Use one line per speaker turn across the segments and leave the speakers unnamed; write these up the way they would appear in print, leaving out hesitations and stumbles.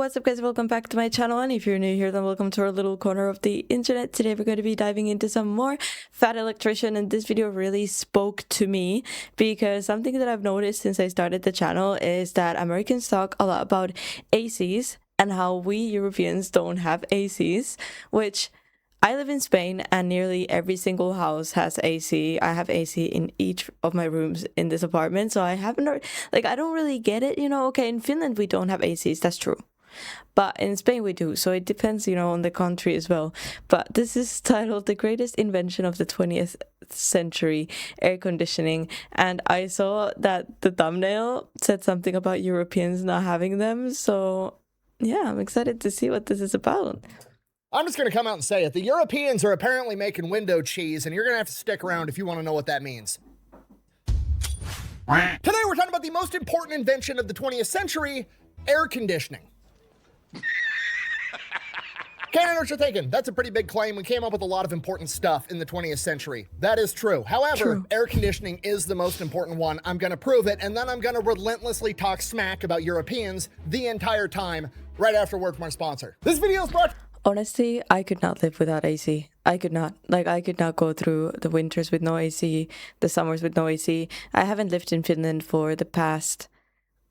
what's up guys, welcome back to my channel, and if you're new here then welcome to our little corner of the internet. Today we're going to be diving into some more Fat Electrician, and this video really spoke to me because something that I've noticed since I started the channel is that Americans talk a lot about ACs and how we Europeans don't have ACs, which I live in Spain and nearly every single house has AC. I have AC in each of my rooms in this apartment, so I haven't, like, I don't really get it, you know. Okay, in Finland we don't have ACs, that's true. But in Spain we do, so it depends, you know, on the country as well. But this is titled The Greatest Invention of the 20th Century, Air Conditioning. And I saw that the thumbnail said something about Europeans not having them, so yeah, I'm excited to see what this is about.
I'm just going to come out and say it. The Europeans are apparently making window cheese, and you're going to have to stick around if you want to know what that means. Today we're talking about the most important invention of the 20th century, air conditioning. Okay, I know what you're thinking. That's a pretty big claim. We came up with a lot of important stuff in the 20th century. That is true. However, air conditioning is the most important one. I'm going to prove it, and then I'm going to relentlessly talk smack about Europeans the entire time, right after word from our sponsor. This video is brought...
Honestly, I could not live without AC. I could not. Like, I could not go through the winters with no AC, the summers with no AC. I haven't lived in Finland for the past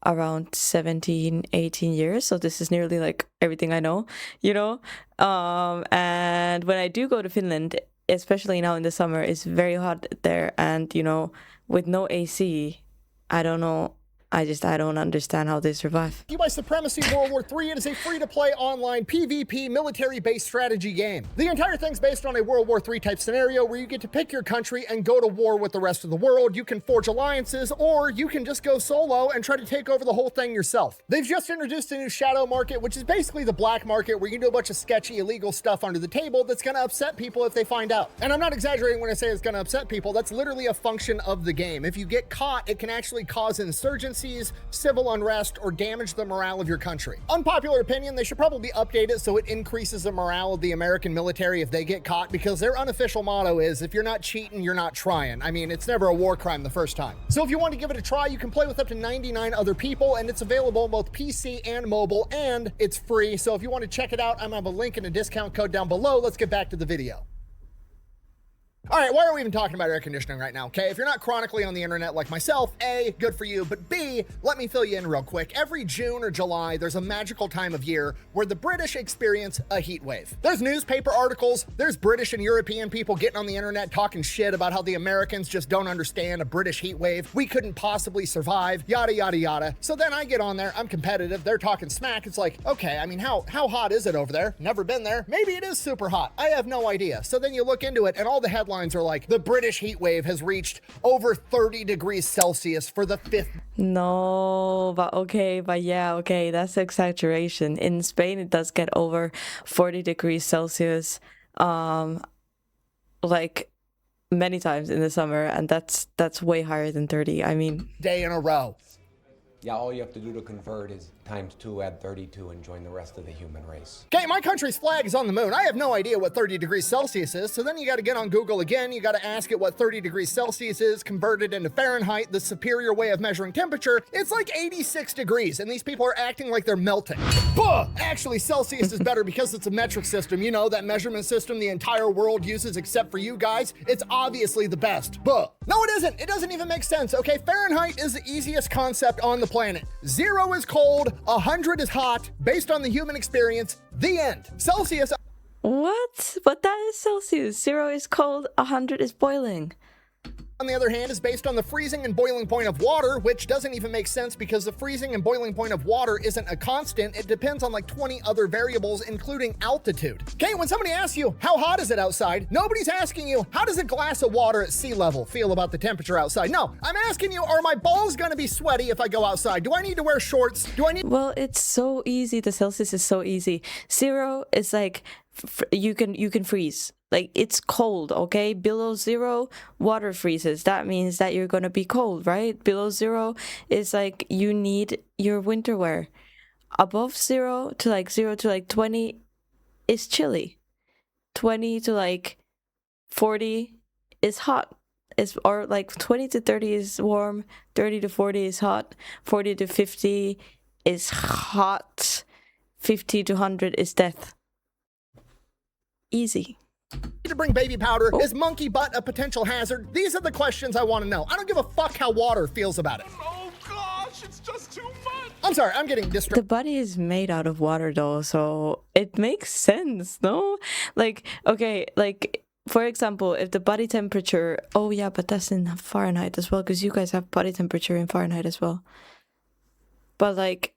around 17, 18 years. So this is nearly like everything I know, you know? And when I do go to Finland, especially now in the summer, it's very hot there. And, you know, with no AC, I don't know. I don't understand how they survive.
By Supremacy World War III, it is a free-to-play online PvP military-based strategy game. The entire thing's based on a World War III type scenario where you get to pick your country and go to war with the rest of the world. You can forge alliances, or you can just go solo and try to take over the whole thing yourself. They've just introduced a new shadow market, which is basically the black market where you can do a bunch of sketchy, illegal stuff under the table that's going to upset people if they find out. And I'm not exaggerating when I say it's going to upset people. That's literally a function of the game. If you get caught, it can actually cause insurgencies, civil unrest, or damage the morale of your country. Unpopular opinion, they should probably update it so it increases the morale of the American military if they get caught, because their unofficial motto is, if you're not cheating, you're not trying. I mean, it's never a war crime the first time. So if you want to give it a try, you can play with up to 99 other people, and it's available on both PC and mobile, and it's free. So if you want to check it out, I'm gonna have a link and a discount code down below. Let's get back to the video. All right, why are we even talking about air conditioning right now, okay? If you're not chronically on the internet like myself, A, good for you, but B, let me fill you in real quick. Every June or July, there's a magical time of year where the British experience a heat wave. There's newspaper articles, there's British and European people getting on the internet talking shit about how the Americans just don't understand a British heat wave. We couldn't possibly survive, yada, yada, yada. So then I get on there, I'm competitive, they're talking smack. It's like, okay, I mean, how hot is it over there? Never been there. Maybe it is super hot. I have no idea. So then you look into it, and all the headlines are like, the British heat wave has reached over 30 degrees Celsius for the 5th.
No, but okay, that's exaggeration. In Spain, it does get over 40 degrees Celsius, like many times in the summer, and that's way higher than 30. I mean,
day in a row.
Yeah, all you have to do to convert is times 2, add 32, and join the rest of the human race.
Okay, my country's flag is on the moon. I have no idea what 30 degrees Celsius is, so then you got to get on Google again. You got to ask it what 30 degrees Celsius is, converted into Fahrenheit, the superior way of measuring temperature. It's like 86 degrees, and these people are acting like they're melting. Buh! Actually, Celsius is better because it's a metric system. You know, that measurement system the entire world uses except for you guys. It's obviously the best. Buh! No, it isn't. It doesn't even make sense, okay? Fahrenheit is the easiest concept on the planet. 0 is cold, 100 is hot, based on the human experience, the end. Celsius...
What? But that is Celsius. 0 is cold, 100 is boiling.
On the other hand, is based on the freezing and boiling point of water, which doesn't even make sense because the freezing and boiling point of water isn't a constant. It depends on like 20 other variables, including altitude. Okay, when somebody asks you, how hot is it outside? Nobody's asking you, how does a glass of water at sea level feel about the temperature outside? No, I'm asking you, are my balls gonna be sweaty if I go outside? Do I need to wear shorts?
Well, it's so easy. The Celsius is so easy. 0 is like, you can freeze. Like, it's cold, okay? Below 0, water freezes. That means that you're gonna be cold, right? Below 0 is like, you need your winter wear. Above 0 to like 20 is chilly. 20 to like 40 is hot. Or like 20 to 30 is warm. 30 to 40 is hot. 40 to 50 is hot. 50 to 100 is death. Easy.
To bring baby powder? Is monkey butt a potential hazard? These are the questions I want to know. I don't give a fuck how water feels about it.
Oh gosh, it's just too much.
I'm sorry, I'm getting distracted.
The body is made out of water though, so it makes sense, no? Like, okay, like, for example, if the body temperature... Oh yeah, but that's in Fahrenheit as well, because you guys have body temperature in Fahrenheit as well. But like,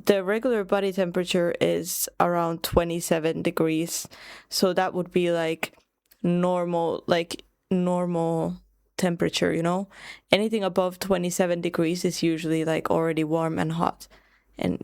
the regular body temperature is around 27 degrees. So that would be like normal temperature, you know? Anything above 27 degrees is usually like already warm and hot. And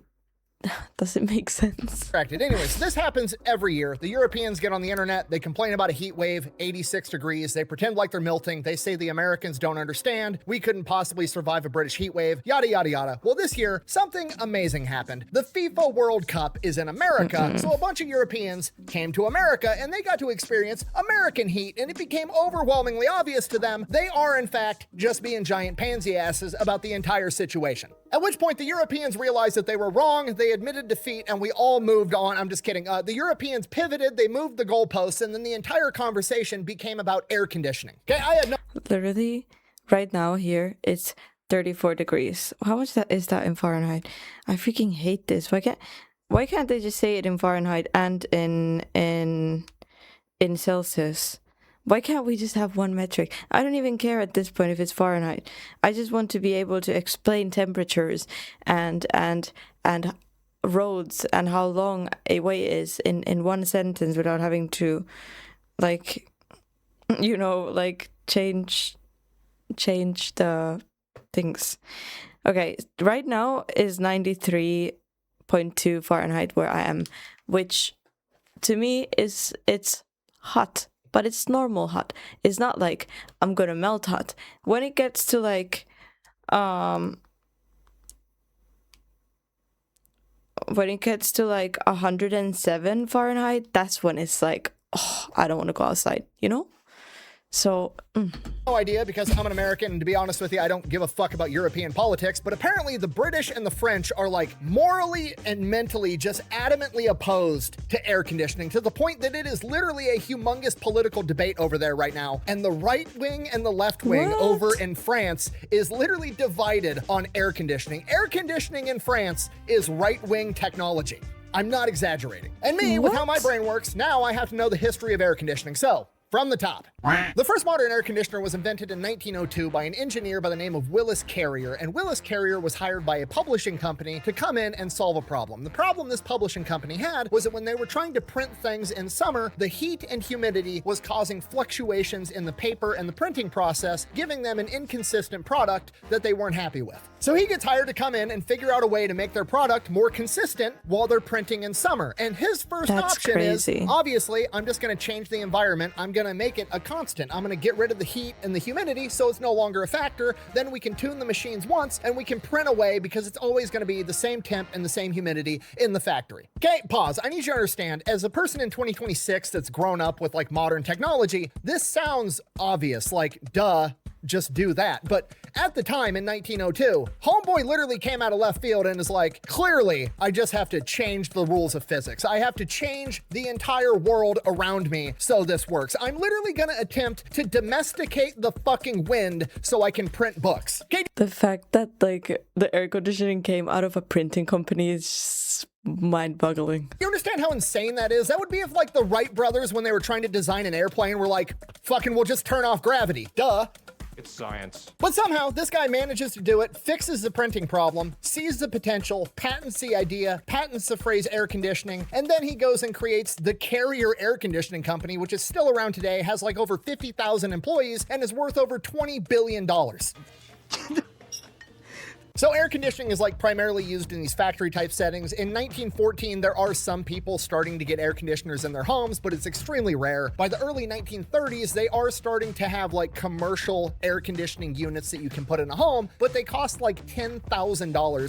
does it make sense?
Anyways, this happens every year. The Europeans get on the internet, they complain about a heat wave, 86 degrees, they pretend like they're melting, they say the Americans don't understand, we couldn't possibly survive a British heat wave, yada yada yada. Well, this year, something amazing happened. The FIFA World Cup is in America, so a bunch of Europeans came to America and they got to experience American heat, and it became overwhelmingly obvious to them they are in fact just being giant pansy asses about the entire situation. At which point the Europeans realized that they were wrong, they admitted defeat, and we all moved on. I'm just kidding. The Europeans pivoted, they moved the goalposts, and then the entire conversation became about air conditioning. Okay, I had no...
Literally, right now here, it's 34 degrees. How much is that in Fahrenheit? I freaking hate this. Why can't they just say it in Fahrenheit and in Celsius? Why can't we just have one metric? I don't even care at this point if it's Fahrenheit. I just want to be able to explain temperatures and roads and how long a way is in one sentence without having to, like, you know, like change the things. Okay, right now is 93.2 Fahrenheit where I am, which to me it's hot. But it's normal hot. It's not like I'm gonna melt hot. When it gets to like, when it gets to like 107 Fahrenheit, that's when it's like, oh, I don't want to go outside, you know? So,
No idea, because I'm an American, and to be honest with you, I don't give a fuck about European politics, but apparently the British and the French are like morally and mentally just adamantly opposed to air conditioning, to the point that it is literally a humongous political debate over there right now. And the right wing and the left wing over in France is literally divided on air conditioning. Air conditioning in France is right wing technology. I'm not exaggerating. And me, with how my brain works, now I have to know the history of air conditioning. So, from the top. The first modern air conditioner was invented in 1902 by an engineer by the name of Willis Carrier, and Willis Carrier was hired by a publishing company to come in and solve a problem. The problem this publishing company had was that when they were trying to print things in summer, the heat and humidity was causing fluctuations in the paper and the printing process, giving them an inconsistent product that they weren't happy with. So he gets hired to come in and figure out a way to make their product more consistent while they're printing in summer. And his first option is, obviously, I'm just going to change the environment. I'm going to make it a constant. I'm going to get rid of the heat and the humidity so it's no longer a factor. Then we can tune the machines once and we can print away because it's always going to be the same temp and the same humidity in the factory. Okay, pause. I need you to understand, as a person in 2026 that's grown up with like modern technology, this sounds obvious, like duh, just do that. But at the time in 1902, homeboy literally came out of left field and is like, clearly, I just have to change the rules of physics. I have to change the entire world around me so this works. I'm literally gonna attempt to domesticate the fucking wind so I can print books. Okay?
The fact that like the air conditioning came out of a printing company is just mind-boggling.
You understand how insane that is? That would be if like the Wright brothers, when they were trying to design an airplane, were like, fucking, we'll just turn off gravity. Duh.
It's science.
But somehow, this guy manages to do it, fixes the printing problem, sees the potential, patents the idea, patents the phrase air conditioning, and then he goes and creates the Carrier Air Conditioning Company, which is still around today, has like over 50,000 employees, and is worth over $20 billion. So air conditioning is like primarily used in these factory type settings. In 1914, there are some people starting to get air conditioners in their homes, but it's extremely rare. By the early 1930s, they are starting to have like commercial air conditioning units that you can put in a home, but they cost like $10,000,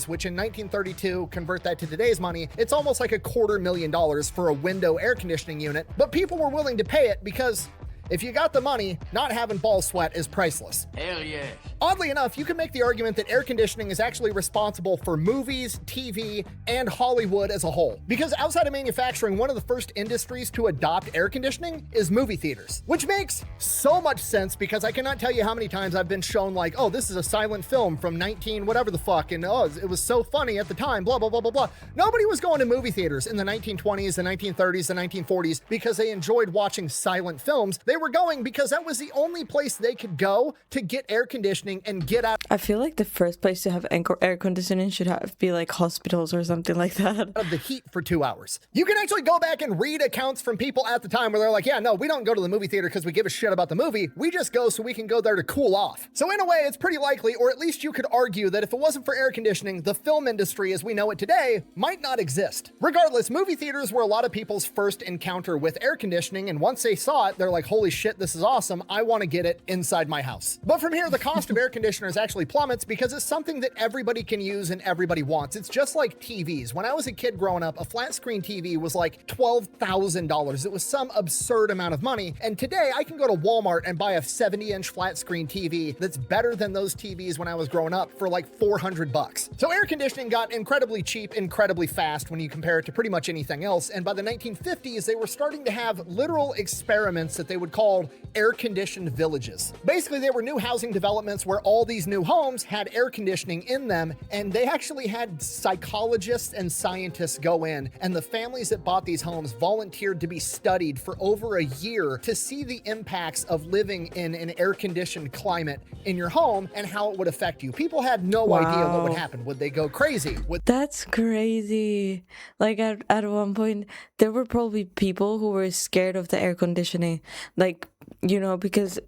which in 1932, convert that to today's money, it's almost like $250,000 for a window air conditioning unit. But people were willing to pay it because if you got the money, not having ball sweat is priceless.
Hell yeah.
Oddly enough, you can make the argument that air conditioning is actually responsible for movies, TV, and Hollywood as a whole. Because outside of manufacturing, one of the first industries to adopt air conditioning is movie theaters, which makes so much sense because I cannot tell you how many times I've been shown like, oh, this is a silent film from 19 whatever the fuck, and oh, it was so funny at the time, blah, blah, blah, blah, blah. Nobody was going to movie theaters in the 1920s, the 1930s, the 1940s because they enjoyed watching silent films. They were going because that was the only place they could go to get air conditioning and get out
I feel like the first place to have air conditioning should be like hospitals or something like that.
of the heat for 2 hours. You can actually go back and read accounts from people at the time where they're like, yeah, no, we don't go to the movie theater because we give a shit about the movie. We just go so we can go there to cool off. So in a way, it's pretty likely, or at least you could argue that if it wasn't for air conditioning, the film industry as we know it today might not exist. Regardless, movie theaters were a lot of people's first encounter with air conditioning, and once they saw it, they're like, holy shit, this is awesome. I want to get it inside my house. But from here, the cost of air conditioners actually plummets because it's something that everybody can use and everybody wants. It's just like TVs. When I was a kid growing up, a flat screen TV was like $12,000. It was some absurd amount of money. And today I can go to Walmart and buy a 70-inch flat screen TV that's better than those TVs when I was growing up for like 400 bucks. So air conditioning got incredibly cheap, incredibly fast when you compare it to pretty much anything else. And by the 1950s, they were starting to have literal experiments that they would call air-conditioned villages. Basically, they were new housing developments where all these new homes had air conditioning in them, and they actually had psychologists and scientists go in, and the families that bought these homes volunteered to be studied for over a year to see the impacts of living in an air-conditioned climate in your home and how it would affect you. People had no idea what would happen. Would they go crazy?
That's crazy. Like at one point, there were probably people who were scared of the air conditioning. Like, you know, because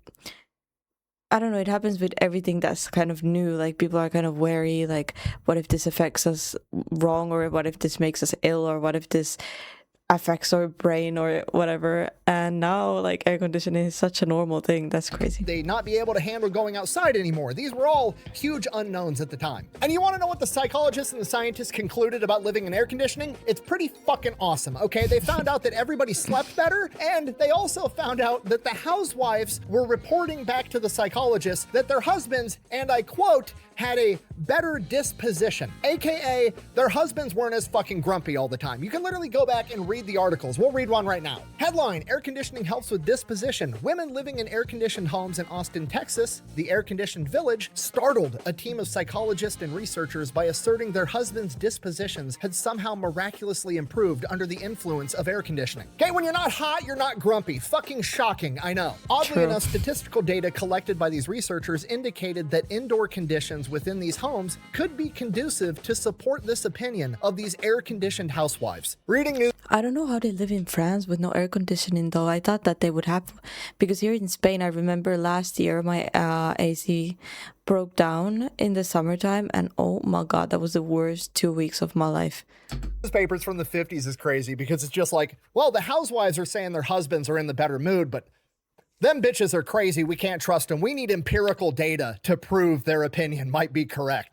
I don't know, it happens with everything that's kind of new. Like people are kind of wary, like what if this affects us wrong, or what if this makes us ill, or what if this affects our brain or whatever. And now like air conditioning is such a normal thing. That's crazy.
They not be able to handle going outside anymore. These were all huge unknowns at the time. And you want to know what the psychologists and the scientists concluded about living in air conditioning? It's pretty fucking awesome, okay? They found out that everybody slept better, and they also found out that the housewives were reporting back to the psychologists that their husbands, and I quote, had a better disposition, aka their husbands weren't as fucking grumpy all the time. You can literally go back and read the articles. We'll read one right now. Headline: air conditioning helps with disposition. Women living in air-conditioned homes in Austin, Texas, the air-conditioned village, startled a team of psychologists and researchers by asserting their husbands' dispositions had somehow miraculously improved under the influence of air conditioning. Okay, when you're not hot, you're not grumpy. Fucking shocking, I know. Oddly enough, statistical data collected by these researchers indicated that indoor conditions within these homes could be conducive to support this opinion of these air-conditioned housewives. Reading news.
I don't know how they live in France with no air conditioning though. I thought that they would have, because here in Spain, I remember last year my AC broke down in the summertime, and oh my god, that was the worst 2 weeks of my life.
Newspapers from the 50s is crazy because it's just like, well, the housewives are saying their husbands are in the better mood, but them bitches are crazy. We can't trust them. We need empirical data to prove their opinion might be correct.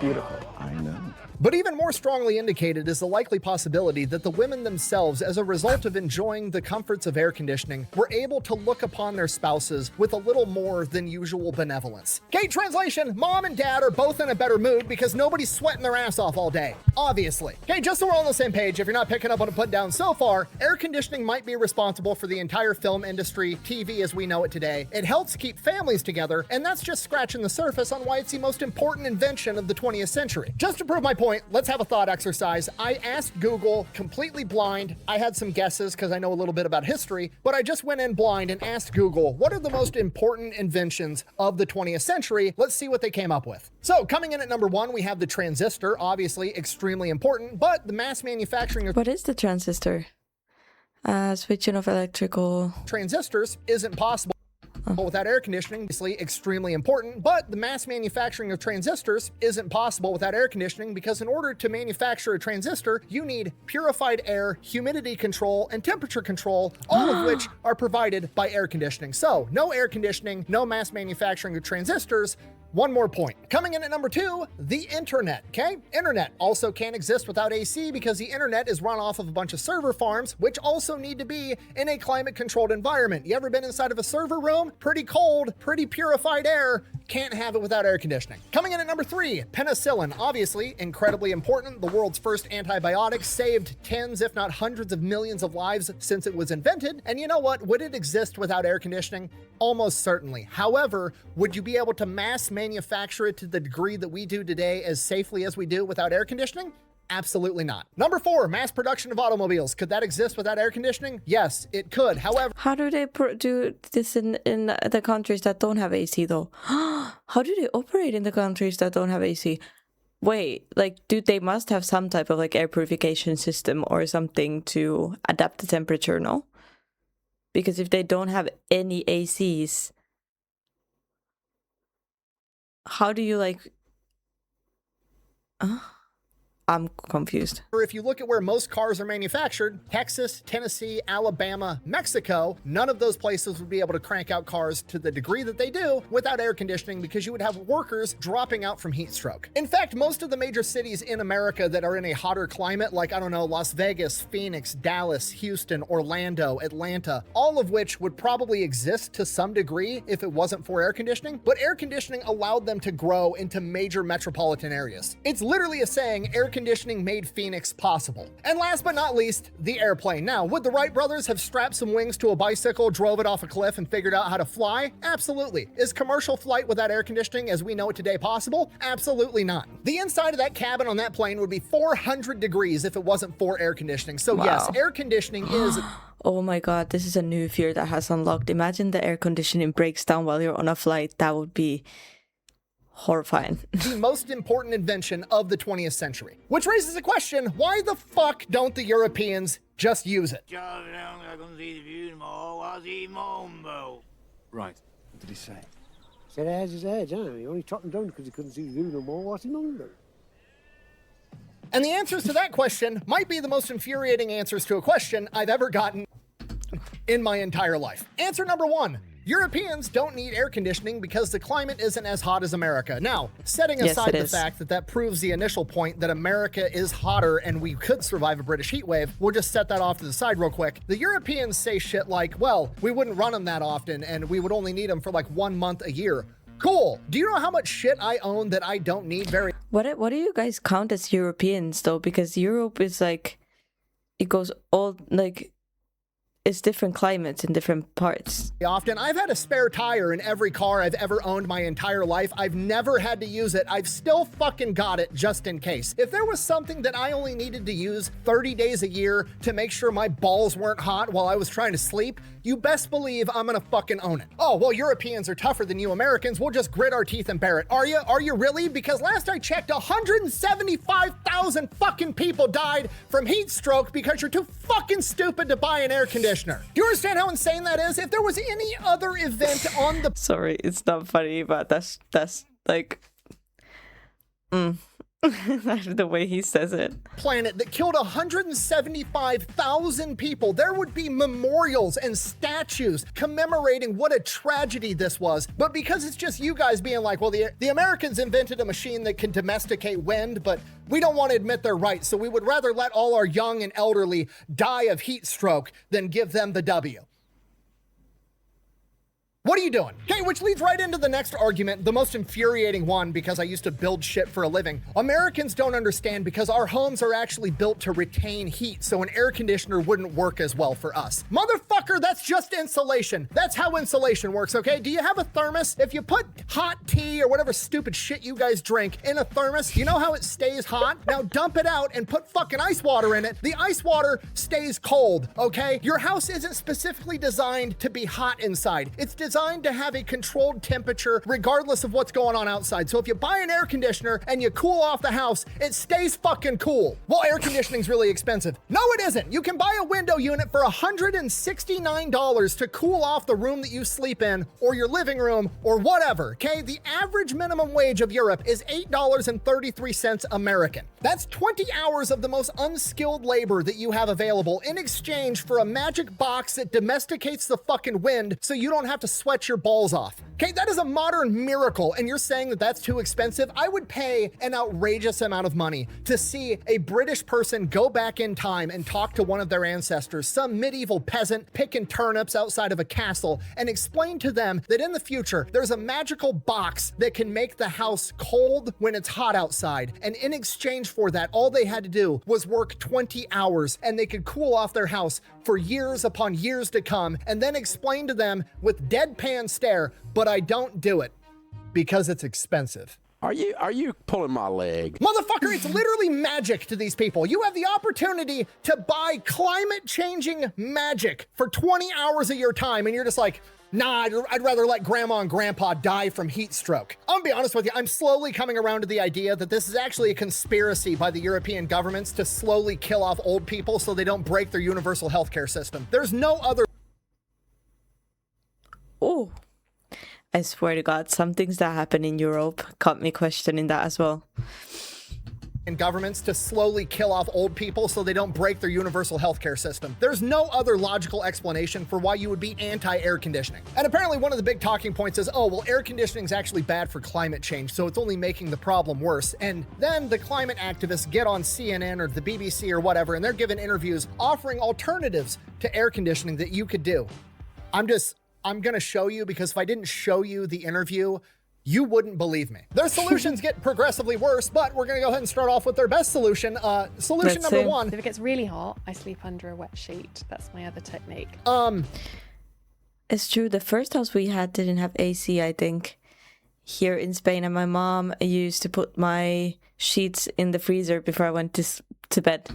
Beautiful. I know.
But even more strongly indicated is the likely possibility that the women themselves, as a result of enjoying the comforts of air conditioning, were able to look upon their spouses with a little more than usual benevolence. Okay, translation: mom and dad are both in a better mood because nobody's sweating their ass off all day, obviously. Okay, just so we're all on the same page, if you're not picking up on a put down so far, air conditioning might be responsible for the entire film industry, TV as we know it today. It helps keep families together, and that's just scratching the surface on why it's the most important invention of the 20th century. Just to prove my point, let's have a thought exercise. I asked Google, completely blind. I had some guesses because I know a little bit about history, but I just went in blind and asked Google, what are the most important inventions of the 20th century? Let's see what they came up with. So coming in at number 1, we have the transistor, obviously extremely important, but the mass manufacturing of
What is the transistor? Switching off electrical
transistors isn't possible without air conditioning. Obviously extremely important, but the mass manufacturing of transistors isn't possible without air conditioning, because in order to manufacture a transistor, you need purified air, humidity control, and temperature control, all of which are provided by air conditioning. So no air conditioning, no mass manufacturing of transistors. One more point. Coming in at number 2, the internet, okay? Internet also can't exist without AC because the internet is run off of a bunch of server farms, which also need to be in a climate-controlled environment. You ever been inside of a server room? Pretty cold, pretty purified air. Can't have it without air conditioning. Coming in at number 3, penicillin. Obviously, incredibly important. The world's first antibiotic, saved tens, if not hundreds of millions of lives since it was invented. And you know what? Would it exist without air conditioning? Almost certainly. However, would you be able to mass manufacture it to the degree that we do today as safely as we do without air conditioning? Absolutely not. Number 4, mass production of automobiles. Could that exist without air conditioning? Yes, it could. However,
How do they do this in the countries that don't have AC though? How do they operate in the countries that don't have AC? Wait, like, they must have some type of like air purification system or something to adapt the temperature, no? Because if they don't have any ACs, how do you like... I'm confused.
if you look at where most cars are manufactured, Texas, Tennessee, Alabama, Mexico, none of those places would be able to crank out cars to the degree that they do without air conditioning because you would have workers dropping out from heat stroke. In fact, most of the major cities in America that are in a hotter climate, like, I don't know, Las Vegas, Phoenix, Dallas, Houston, Orlando, Atlanta, all of which would probably exist to some degree if it wasn't for air conditioning, but air conditioning allowed them to grow into major metropolitan areas. It's literally a saying, air conditioning made Phoenix possible. And last but not least, the airplane. Now, would the Wright brothers have strapped some wings to a bicycle, drove it off a cliff, and figured out how to fly? Absolutely. Is commercial flight without air conditioning as we know it today possible? Absolutely not. The inside of that cabin on that plane would be 400 degrees if it wasn't for air conditioning. So yes, air conditioning is...
Oh my god, this is a new fear that has unlocked. Imagine the air conditioning breaks down while you're on a flight. That would be horrifying.
the most important invention of the 20th century. Which raises the question, why the fuck don't the Europeans just use it?
Right. What did he say?
Said how's his edge, huh? He only took him down because he couldn't see the view no more. What's he under?
And the answers to that question might be the most infuriating answers to a question I've ever gotten in my entire life. Answer number 1. Europeans don't need air conditioning because the climate isn't as hot as America. Now, setting aside the fact that that proves the initial point that America is hotter and we could survive a British heat wave, we'll just set that off to the side real quick. The Europeans say shit like, well, we wouldn't run them that often and we would only need them for like 1 month a year. Cool. Do you know how much shit I own that I don't need very...
What do you guys count as Europeans though? Because Europe is like, it goes all like... It's different climates in different parts.
Often. I've had a spare tire in every car I've ever owned my entire life. I've never had to use it. I've still fucking got it just in case. If there was something that I only needed to use 30 days a year to make sure my balls weren't hot while I was trying to sleep, you best believe I'm gonna fucking own it. Oh, well, Europeans are tougher than you Americans. We'll just grit our teeth and bear it. Are you? Are you really? Because last I checked, 175,000 fucking people died from heat stroke because you're too fucking stupid to buy an air conditioner. Do you understand how insane that is? If there was any other event on the...
Sorry, it's not funny, but that's like... the way he says it.
Planet that killed 175,000 people, there would be memorials and statues commemorating what a tragedy this was. But because it's just you guys being like, well, the Americans invented a machine that can domesticate wind, but we don't want to admit they're right, so we would rather let all our young and elderly die of heat stroke than give them the W. What are you doing? Okay, which leads right into the next argument, the most infuriating one because I used to build shit for a living. Americans don't understand because our homes are actually built to retain heat, so an air conditioner wouldn't work as well for us. Motherfucker, that's just insulation. That's how insulation works, okay? Do you have a thermos? If you put hot tea or whatever stupid shit you guys drink in a thermos, you know how it stays hot? Now dump it out and put fucking ice water in it. The ice water stays cold, okay? Your house isn't specifically designed to be hot inside. It's designed to have a controlled temperature regardless of what's going on outside. So if you buy an air conditioner and you cool off the house, it stays fucking cool. Well, air conditioning's really expensive. No, it isn't. You can buy a window unit for $169 to cool off the room that you sleep in or your living room or whatever, okay? The average minimum wage of Europe is $8.33 American. That's 20 hours of the most unskilled labor that you have available in exchange for a magic box that domesticates the fucking wind so you don't have to sweat your balls off. Okay, that is a modern miracle, and you're saying that that's too expensive? I would pay an outrageous amount of money to see a British person go back in time and talk to one of their ancestors, some medieval peasant picking turnips outside of a castle, and explain to them that in the future, there's a magical box that can make the house cold when it's hot outside. And in exchange for that, all they had to do was work 20 hours and they could cool off their house for years upon years to come, and then explain to them with deadpan stare, but I don't do it because it's expensive.
Are you pulling my leg?
Motherfucker, it's literally magic to these people. You have the opportunity to buy climate-changing magic for 20 hours of your time, and you're just like, nah, I'd rather let grandma and grandpa die from heat stroke. I'm gonna be honest with you, I'm slowly coming around to the idea that this is actually a conspiracy by the European governments to slowly kill off old people so they don't break their universal healthcare system. There's no other.
Oh, I swear to God, some things that happen in Europe got me questioning that as well.
And governments to slowly kill off old people so they don't break their universal healthcare system. There's no other logical explanation for why you would be anti-air conditioning. And apparently one of the big talking points is, oh, well, air conditioning is actually bad for climate change, so it's only making the problem worse. And then the climate activists get on CNN or the BBC or whatever, and they're giving interviews offering alternatives to air conditioning that you could do. I'm gonna show you, because if I didn't show you the interview, you wouldn't believe me. Their solutions get progressively worse, but we're gonna go ahead and start off with their best solution. Solution number one.
If it gets really hot, I sleep under a wet sheet. That's my other technique.
It's true. The first house we had didn't have AC, I think, here in Spain. And my mom used to put my sheets in the freezer before I went to bed.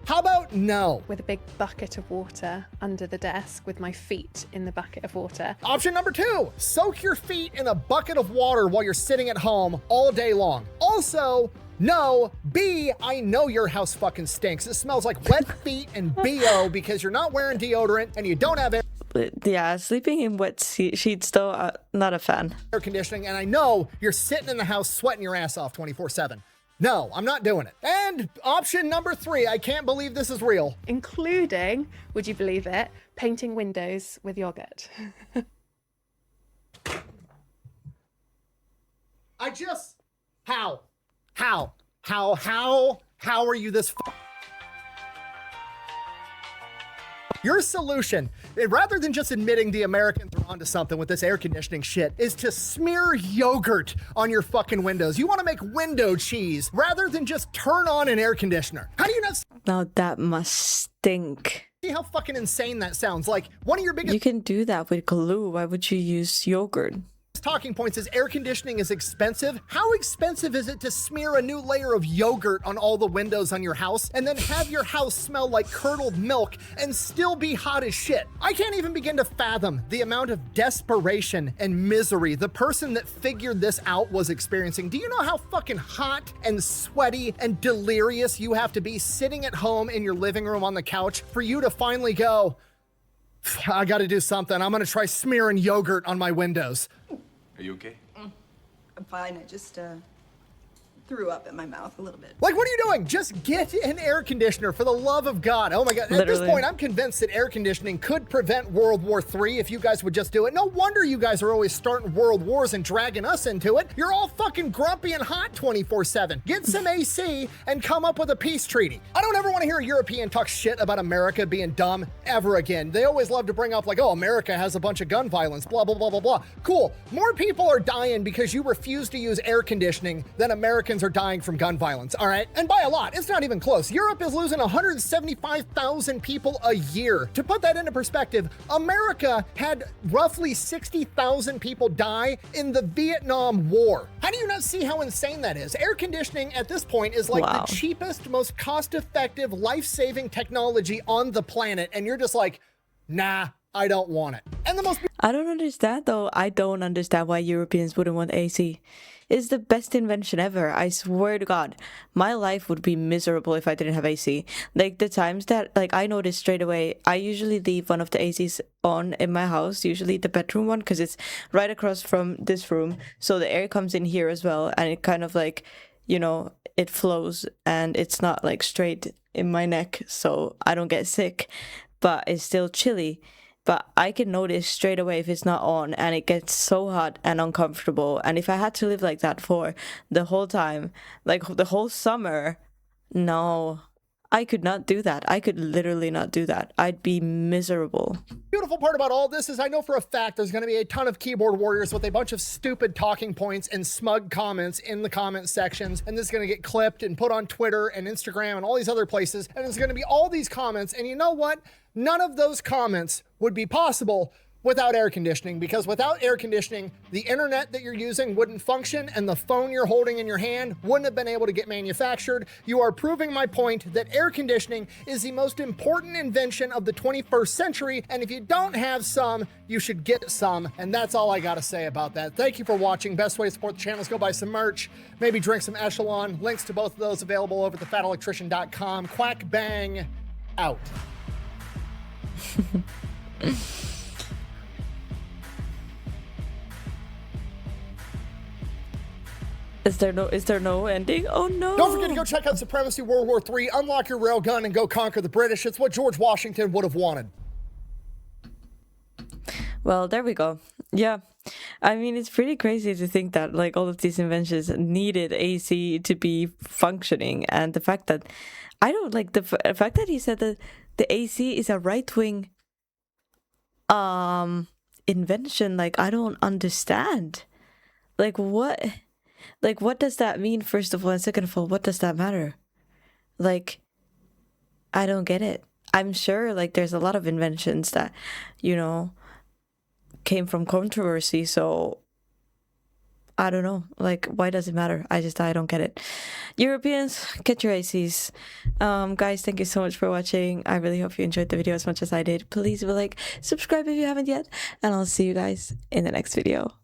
How about no?
With a big bucket of water under the desk with my feet in the bucket of water.
Option number two, soak your feet in a bucket of water while you're sitting at home all day long. Also, no. B, I know your house fucking stinks. It smells like wet feet and BO because you're not wearing deodorant and you don't have air
Yeah, sleeping in wet sheets though, not a fan.
conditioning, and I know you're sitting in the house sweating your ass off 24/7. No, I'm not doing it. And option number three, I can't believe this is real.
Including, would you believe it, painting windows with yogurt.
How are you this Your solution, rather than just admitting the Americans are onto something with this air conditioning shit, is to smear yogurt on your fucking windows. You want to make window cheese rather than just turn on an air conditioner. How do you not
Now that must stink.
see how fucking insane that sounds? Like, one of your biggest
You can do that with glue. Why would you use yogurt?
talking points is air conditioning is expensive. How expensive is it to smear a new layer of yogurt on all the windows on your house and then have your house smell like curdled milk and still be hot as shit? I can't even begin to fathom the amount of desperation and misery the person that figured this out was experiencing. Do you know how fucking hot and sweaty and delirious you have to be sitting at home in your living room on the couch for you to finally go, I gotta do something. I'm gonna try smearing yogurt on my windows.
Are you okay?
I'm fine. I just threw up in my mouth a little bit.
Like, what are you doing? Just get an air conditioner, for the love of God. Oh my God. At
Literally.
this point, I'm convinced that air conditioning could prevent World War III if you guys would just do it. No wonder you guys are always starting world wars and dragging us into it. You're all fucking grumpy and hot 24/7. Get some AC and come up with a peace treaty. I don't ever want to hear a European talk shit about America being dumb ever again. They always love to bring up like, oh, America has a bunch of gun violence, blah, blah, blah, blah, blah. Cool. More people are dying because you refuse to use air conditioning than Americans are dying from gun violence, all right? And by a lot, it's not even close. Europe is losing 175,000 people a year. To put that into perspective, America had roughly 60,000 people die in the Vietnam War. How do you not see how insane that is? Air conditioning at this point is like
Wow.
the cheapest, most cost-effective, life-saving technology on the planet, and you're just like, nah, I don't want it. And the most
I don't understand though. I don't understand why Europeans wouldn't want AC. It's the best invention ever. I swear to God, my life would be miserable if I didn't have AC. Like the times that, like, I noticed straight away, I usually leave one of the ACs on in my house, usually the bedroom one, because it's right across from this room. So the air comes in here as well, and it kind of like, you know, it flows and it's not like straight in my neck, so I don't get sick, but it's still chilly. but I can notice straight away if it's not on, and it gets so hot and uncomfortable. And if I had to live like that for the whole time, like the whole summer, no, I could not do that. I could literally not do that. I'd be miserable.
Beautiful part about all this is I know for a fact there's going to be a ton of keyboard warriors with a bunch of stupid talking points and smug comments in the comment sections, and this is going to get clipped and put on Twitter and Instagram and all these other places, and there's going to be all these comments, and you know what? None of those comments would be possible without air conditioning, because without air conditioning, the internet that you're using wouldn't function, and the phone you're holding in your hand wouldn't have been able to get manufactured. You are proving my point that air conditioning is the most important invention of the 21st century, and if you don't have some, you should get some, and that's all I gotta say about that. Thank you for watching. Best way to support the channel is go buy some merch, maybe drink some Echelon. Links to both of those available over at thefatelectrician.com. Quack bang, out.
Is there no ending? Oh no.
Don't forget to go check out Supremacy World War III, unlock your railgun, and go conquer the British. It's what George Washington would have wanted.
Well, there we go. Yeah. I mean, it's pretty crazy to think that like all of these inventions needed AC to be functioning, and the fact that I don't like the fact that he said that the AC is a right-wing invention. Like, I don't understand. Like, what does that mean, first of all, and second of all, what does that matter? Like, I don't get it. I'm sure like there's a lot of inventions that, you know, came from controversy, so I don't know. Like, why does it matter? I don't get it. Europeans, get your ACs. Guys, thank you so much for watching. I really hope you enjoyed the video as much as I did. Please leave a like, subscribe if you haven't yet, and I'll see you guys in the next video.